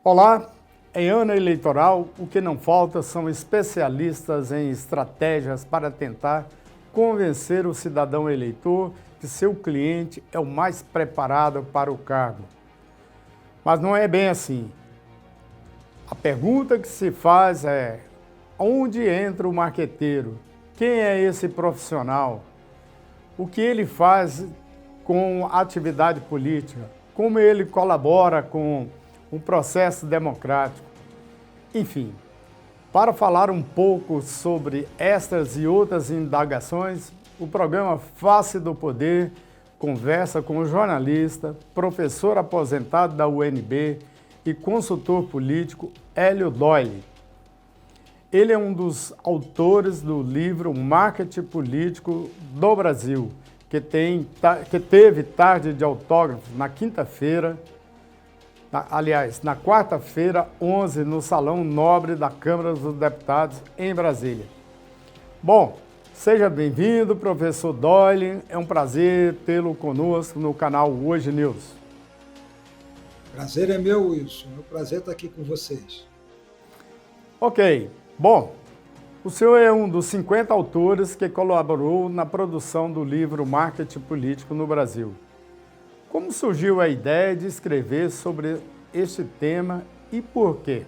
Olá, em ano eleitoral, o que não falta são especialistas em estratégias para tentar convencer o cidadão eleitor que seu cliente é o mais preparado para o cargo. Mas não é bem assim. A pergunta que se faz é: onde entra o marqueteiro? Quem é esse profissional? O que ele faz com a atividade política? Como ele colabora com o processo democrático? Enfim, para falar um pouco sobre estas e outras indagações, o programa Face do Poder conversa com o jornalista, professor aposentado da UNB e consultor político Hélio Doyle. Ele é um dos autores do livro Marketing Político do Brasil, que teve tarde de autógrafos na quinta-feira, na quarta-feira, 11, no Salão Nobre da Câmara dos Deputados, em Brasília. Bom, seja bem-vindo, professor Doyle. É um prazer tê-lo conosco no canal Hoje News. Prazer é meu, Wilson. É um prazer estar aqui com vocês. Ok. Bom, o senhor é um dos 50 autores que colaborou na produção do livro Marketing Político no Brasil. Como surgiu a ideia de escrever sobre este tema e por quê?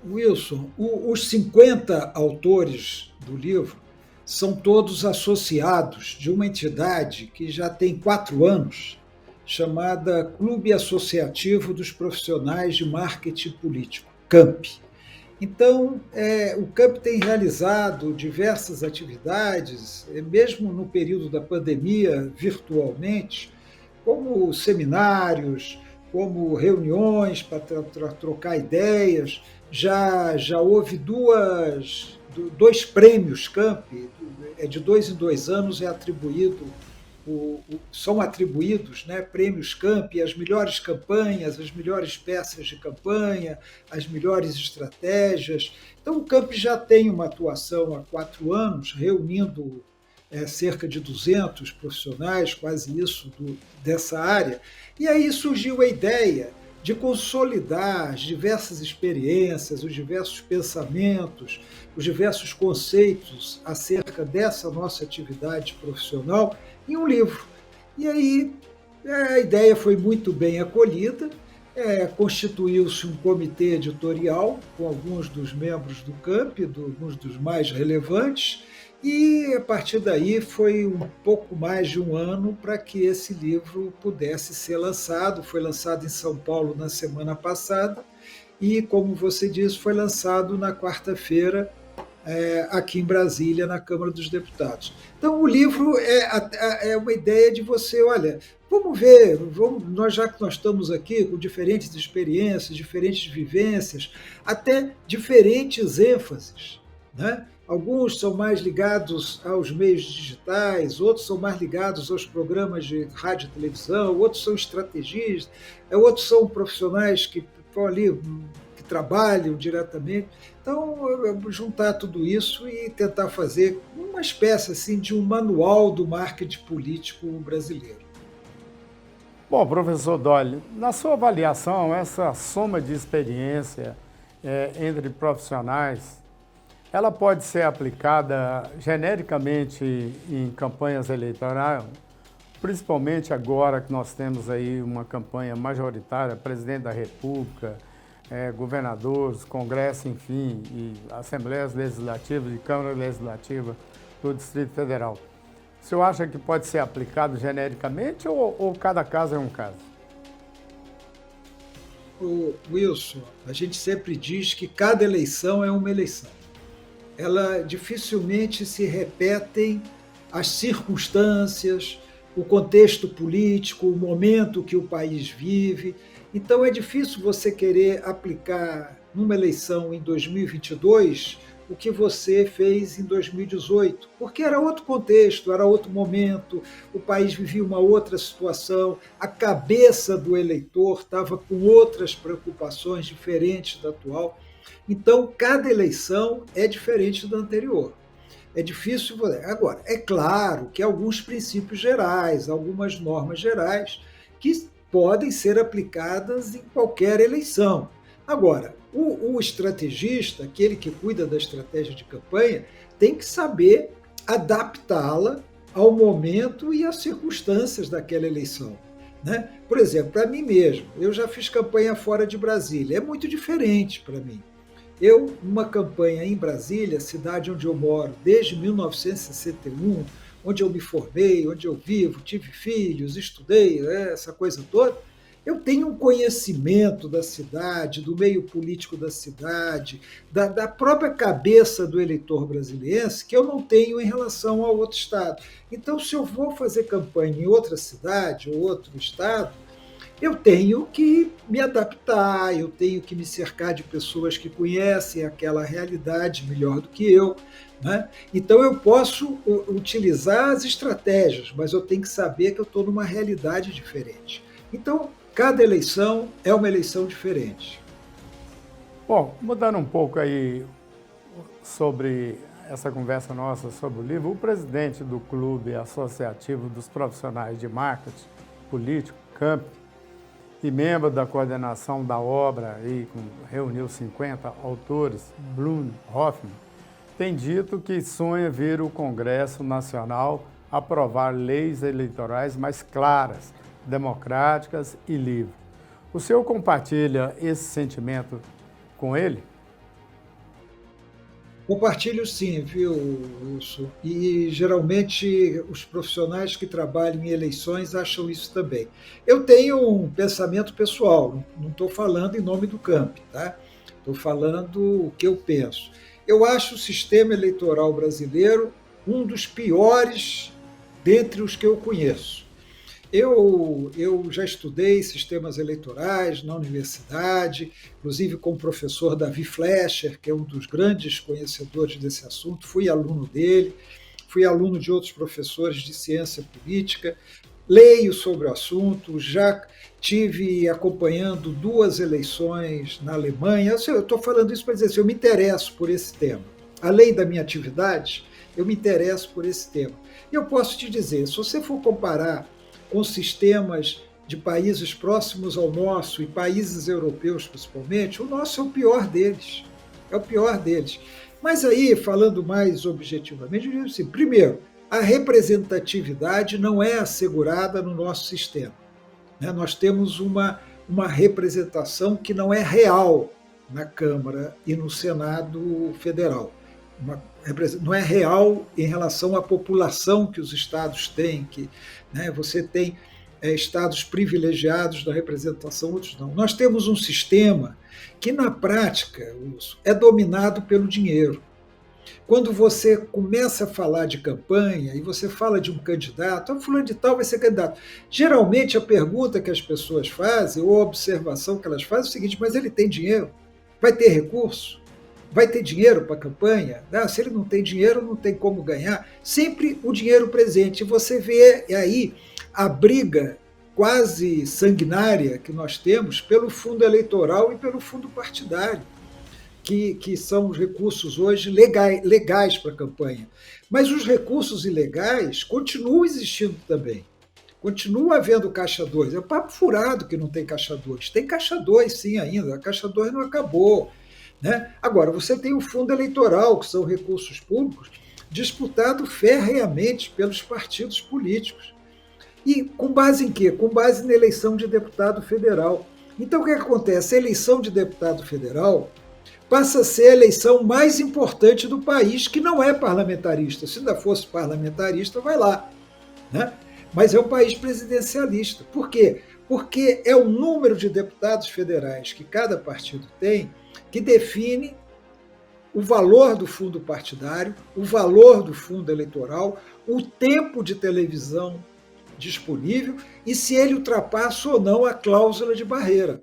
Wilson, os 50 autores do livro são todos associados de uma entidade que já tem 4 anos, chamada Clube Associativo dos Profissionais de Marketing Político, CAMP. Então, o CAMP tem realizado diversas atividades, mesmo no período da pandemia, virtualmente, como seminários, como reuniões para trocar ideias. Já houve dois prêmios CAMP, de 2 em 2 anos são atribuídos, né, prêmios CAMP, as melhores campanhas, as melhores peças de campanha, as melhores estratégias. Então, o CAMP já tem uma atuação há 4 anos, reunindo cerca de 200 profissionais, quase isso, dessa área. E aí surgiu a ideia de consolidar as diversas experiências, os diversos pensamentos, os diversos conceitos acerca dessa nossa atividade profissional em um livro. E aí a ideia foi muito bem acolhida, constituiu-se um comitê editorial com alguns dos membros do CAMP, alguns dos mais relevantes, e a partir daí foi um pouco mais de um ano para que esse livro pudesse ser lançado. Foi lançado em São Paulo na semana passada e, como você disse, foi lançado na quarta-feira aqui em Brasília, na Câmara dos Deputados. Então, o livro é uma ideia de você, olha, vamos ver, já que nós estamos aqui com diferentes experiências, diferentes vivências, até diferentes ênfases, né? Alguns são mais ligados aos meios digitais, outros são mais ligados aos programas de rádio e televisão, outros são estrategistas, outros são profissionais que estão ali, que trabalham diretamente. Então, juntar tudo isso e tentar fazer uma espécie assim, de um manual do marketing político brasileiro. Bom, professor Doyle, na sua avaliação, essa soma de experiência entre profissionais, ela pode ser aplicada genericamente em campanhas eleitorais, principalmente agora que nós temos aí uma campanha majoritária, presidente da República, governadores, Congresso, enfim, e assembleias legislativas e Câmara Legislativa do Distrito Federal. O senhor acha que pode ser aplicado genericamente ou cada caso é um caso? Wilson, a gente sempre diz que cada eleição é uma eleição. Ela dificilmente se repetem as circunstâncias, o contexto político, o momento que o país vive. Então é difícil você querer aplicar numa eleição em 2022 o que você fez em 2018, porque era outro contexto, era outro momento, o país vivia uma outra situação, a cabeça do eleitor estava com outras preocupações diferentes da atual. Então, cada eleição é diferente da anterior. É difícil. Agora, é claro que há alguns princípios gerais, algumas normas gerais que podem ser aplicadas em qualquer eleição. Agora, o estrategista, aquele que cuida da estratégia de campanha, tem que saber adaptá-la ao momento e às circunstâncias daquela eleição, né? Por exemplo, para mim mesmo, eu já fiz campanha fora de Brasília, é muito diferente para mim. Eu, uma campanha em Brasília, cidade onde eu moro desde 1961, onde eu me formei, onde eu vivo, tive filhos, estudei, essa coisa toda, eu tenho um conhecimento da cidade, do meio político da cidade, da própria cabeça do eleitor brasiliense, que eu não tenho em relação ao outro estado. Então, se eu vou fazer campanha em outra cidade ou outro estado, eu tenho que me adaptar, eu tenho que me cercar de pessoas que conhecem aquela realidade melhor do que eu, né? Então eu posso utilizar as estratégias, mas eu tenho que saber que eu estou numa realidade diferente. Então, cada eleição é uma eleição diferente. Bom, mudando um pouco aí sobre essa conversa nossa sobre o livro, o presidente do Clube Associativo dos Profissionais de Marketing Político, CAMP, e membro da coordenação da obra, reuniu 50 autores, Blum Hoffman, tem dito que sonha ver o Congresso Nacional aprovar leis eleitorais mais claras, democráticas e livres. O senhor compartilha esse sentimento com ele? Compartilho sim, viu, Wilson? E geralmente os profissionais que trabalham em eleições acham isso também. Eu tenho um pensamento pessoal, não estou falando em nome do CAMP, tá? Estou falando o que eu penso. Eu acho o sistema eleitoral brasileiro um dos piores dentre os que eu conheço. Eu já estudei sistemas eleitorais na universidade, inclusive com o professor Davi Fleischer, que é um dos grandes conhecedores desse assunto, fui aluno dele, fui aluno de outros professores de ciência política, leio sobre o assunto, já tive acompanhando 2 eleições na Alemanha. Eu estou falando isso para dizer assim, eu me interesso por esse tema. Além da minha atividade, eu me interesso por esse tema. E eu posso te dizer, se você for comparar com sistemas de países próximos ao nosso e países europeus principalmente, o nosso é o pior deles. É o pior deles. Mas aí, falando mais objetivamente, eu digo assim, primeiro, a representatividade não é assegurada no nosso sistema, né? Nós temos uma representação que não é real na Câmara e no Senado Federal. Não é real em relação à população que os estados têm, que, né, você tem estados privilegiados da representação, outros não. Nós temos um sistema que, na prática, é dominado pelo dinheiro. Quando você começa a falar de campanha e você fala de um candidato, fulano de tal vai ser candidato. Geralmente a pergunta que as pessoas fazem, ou a observação que elas fazem é o seguinte, mas ele tem dinheiro? Vai ter recurso? Vai ter dinheiro para a campanha? Se ele não tem dinheiro, não tem como ganhar. Sempre o dinheiro presente. E você vê aí a briga quase sanguinária que nós temos pelo fundo eleitoral e pelo fundo partidário, que são os recursos hoje legais para a campanha. Mas os recursos ilegais continuam existindo também. Continua havendo Caixa 2. É um papo furado que não tem Caixa 2. Tem Caixa 2 sim ainda. A Caixa 2 não acabou, né? Agora, você tem o fundo eleitoral, que são recursos públicos, disputado ferreamente pelos partidos políticos. E com base em quê? Com base na eleição de deputado federal. Então, o que acontece? A eleição de deputado federal passa a ser a eleição mais importante do país, que não é parlamentarista. Se ainda fosse parlamentarista, vai lá, né? Mas é um país presidencialista. Por quê? Porque é o número de deputados federais que cada partido tem que define o valor do fundo partidário, o valor do fundo eleitoral, o tempo de televisão disponível e se ele ultrapassa ou não a cláusula de barreira.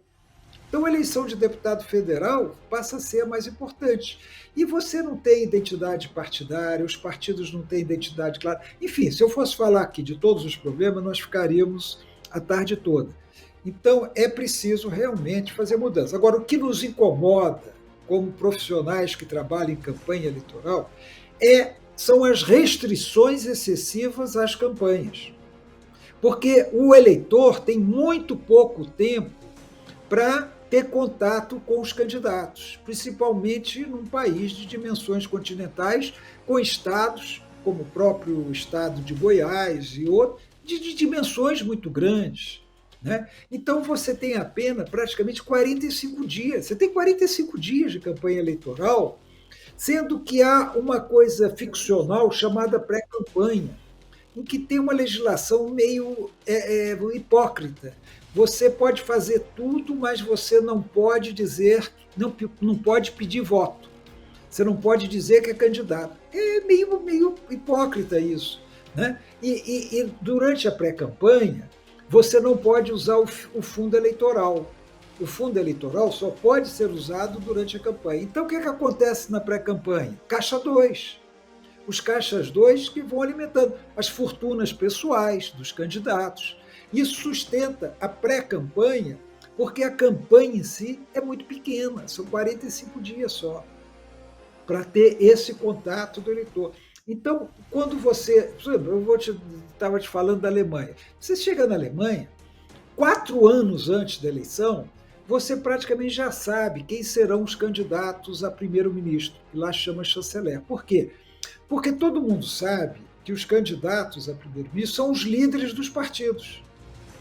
Então, a eleição de deputado federal passa a ser a mais importante. E você não tem identidade partidária, os partidos não têm identidade clara. Enfim, se eu fosse falar aqui de todos os problemas, nós ficaríamos a tarde toda. Então, é preciso realmente fazer mudança. Agora, o que nos incomoda, como profissionais que trabalham em campanha eleitoral, são as restrições excessivas às campanhas. Porque o eleitor tem muito pouco tempo para ter contato com os candidatos, principalmente num país de dimensões continentais, com estados, como o próprio estado de Goiás e outros, de dimensões muito grandes. Né? Então, você tem apenas praticamente 45 dias. Você tem 45 dias de campanha eleitoral, sendo que há uma coisa ficcional chamada pré-campanha, em que tem uma legislação meio hipócrita. Você pode fazer tudo, mas você não pode dizer, não pode pedir voto. Você não pode dizer que é candidato. É meio hipócrita isso. Né? E durante a pré-campanha, você não pode usar o fundo eleitoral. O fundo eleitoral só pode ser usado durante a campanha. Então, o que acontece na pré-campanha? Caixa 2. Os caixas 2 que vão alimentando as fortunas pessoais dos candidatos. Isso sustenta a pré-campanha, porque a campanha em si é muito pequena, são 45 dias só, para ter esse contato do eleitor. Então, quando você... Estava te falando da Alemanha. Você chega na Alemanha, 4 anos antes da eleição, você praticamente já sabe quem serão os candidatos a primeiro-ministro, que lá chama chanceler. Por quê? Porque todo mundo sabe que os candidatos a primeiro-ministro são os líderes dos partidos.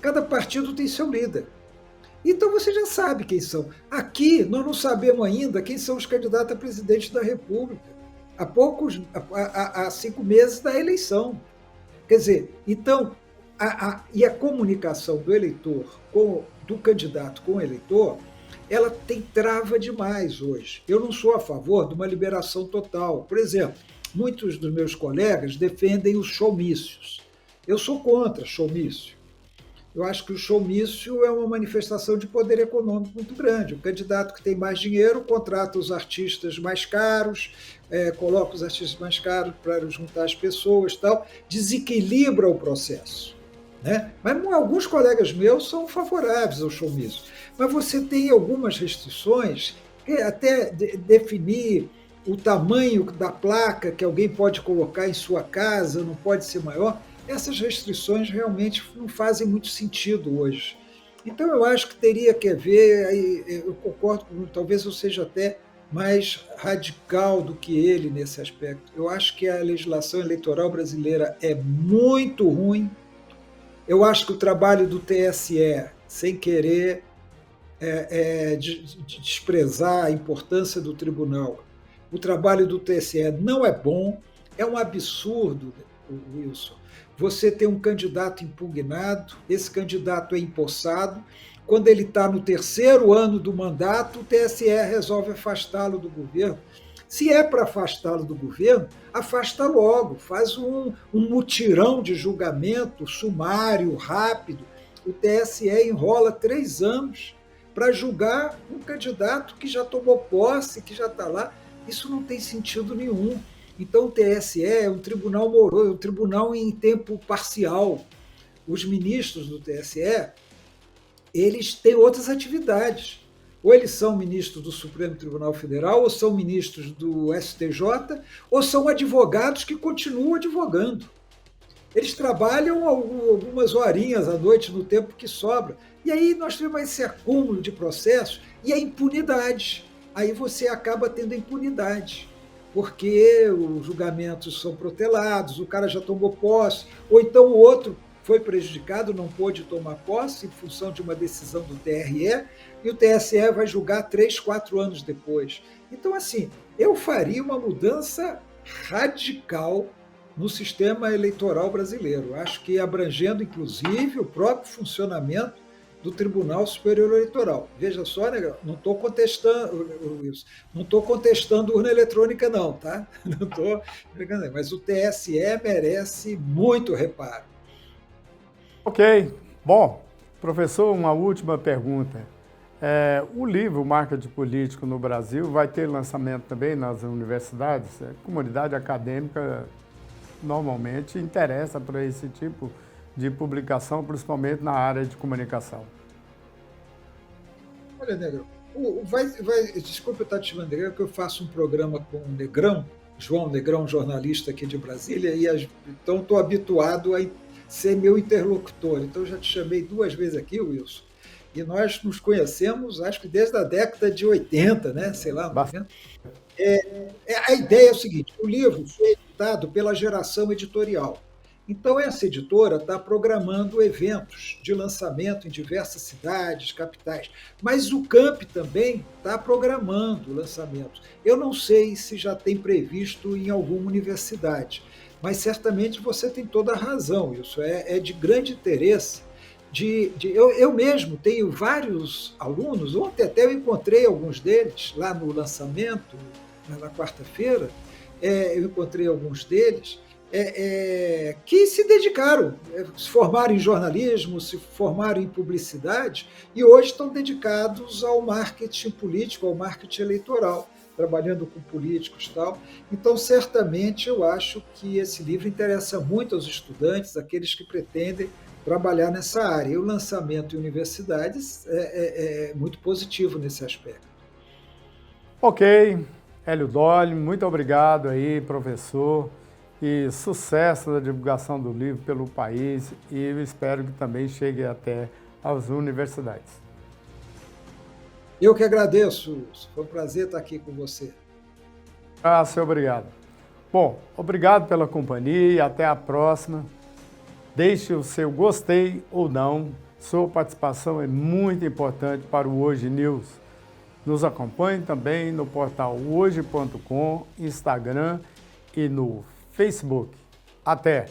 Cada partido tem seu líder. Então você já sabe quem são. Aqui, nós não sabemos ainda quem são os candidatos a presidente da República. Há 5 meses da eleição. Quer dizer, então, e a comunicação do eleitor, do candidato com o eleitor, ela tem trava demais hoje. Eu não sou a favor de uma liberação total. Por exemplo, muitos dos meus colegas defendem os showmícios. Eu sou contra showmício. Eu acho que o showmício é uma manifestação de poder econômico muito grande. O candidato que tem mais dinheiro contrata os artistas mais caros, coloca os artistas mais caros para juntar as pessoas, tal, desequilibra o processo. Né? Mas alguns colegas meus são favoráveis ao showmício. Mas você tem algumas restrições, até definir o tamanho da placa que alguém pode colocar em sua casa, não pode ser maior. Essas restrições realmente não fazem muito sentido hoje. Então, eu acho que teria que haver, eu concordo, talvez eu seja até mais radical do que ele nesse aspecto. Eu acho que a legislação eleitoral brasileira é muito ruim. Eu acho que o trabalho do TSE, sem querer desprezar a importância do tribunal, o trabalho do TSE não é bom, é um absurdo, Wilson. Você tem um candidato impugnado, esse candidato é empossado, quando ele está no 3º ano do mandato, o TSE resolve afastá-lo do governo. Se é para afastá-lo do governo, afasta logo, faz um mutirão de julgamento sumário, rápido. O TSE enrola 3 anos para julgar um candidato que já tomou posse, que já está lá. Isso não tem sentido nenhum. Então, o TSE é um tribunal moroso, é um tribunal em tempo parcial. Os ministros do TSE, eles têm outras atividades. Ou eles são ministros do Supremo Tribunal Federal, ou são ministros do STJ, ou são advogados que continuam advogando. Eles trabalham algumas horinhas à noite no tempo que sobra. E aí nós temos esse acúmulo de processos e a impunidade. Aí você acaba tendo a impunidade, porque os julgamentos são protelados, o cara já tomou posse, ou então o outro foi prejudicado, não pôde tomar posse em função de uma decisão do TRE, e o TSE vai julgar 3, 4 anos depois. Então, assim, eu faria uma mudança radical no sistema eleitoral brasileiro. Acho que abrangendo, inclusive, o próprio funcionamento do Tribunal Superior Eleitoral. Veja só, né, não estou contestando, Wilson, não estou contestando urna eletrônica, não, tá? Não estou, mas o TSE merece muito reparo. Ok. Bom, professor, uma última pergunta. O livro Marketing Político no Brasil vai ter lançamento também nas universidades? A comunidade acadêmica normalmente interessa por esse tipo de publicação, principalmente na área de comunicação. Olha, Negrão, desculpa eu estar te chamando Negrão, que eu faço um programa com o Negrão, João Negrão, jornalista aqui de Brasília, então estou habituado ser meu interlocutor. Então, eu já te chamei 2 vezes aqui, Wilson, e nós nos conhecemos, acho que desde a década de 80, né? Sei lá, Bastante. 90. A ideia é o seguinte: o livro foi editado pela Geração Editorial. Então, essa editora está programando eventos de lançamento em diversas cidades, capitais. Mas o CAMP também está programando lançamentos. Eu não sei se já tem previsto em alguma universidade, mas certamente você tem toda a razão. Isso é de grande interesse. Eu mesmo tenho vários alunos, ontem até eu encontrei alguns deles lá no lançamento, na quarta-feira, eu encontrei alguns deles que se dedicaram, se formaram em jornalismo, se formaram em publicidade e hoje estão dedicados ao marketing político, ao marketing eleitoral, trabalhando com políticos e tal. Então, certamente, eu acho que esse livro interessa muito aos estudantes, aqueles que pretendem trabalhar nessa área. E o lançamento em universidades é muito positivo nesse aspecto. Ok, Hélio Dolly, muito obrigado aí, professor, e sucesso na divulgação do livro pelo país e eu espero que também chegue até as universidades. Eu que agradeço, foi um prazer estar aqui com você. Seu obrigado. Bom, obrigado pela companhia e até a próxima. Deixe o seu gostei ou não, sua participação é muito importante para o Hoje News. Nos acompanhe também no portal hoje.com, Instagram e no Facebook. Até!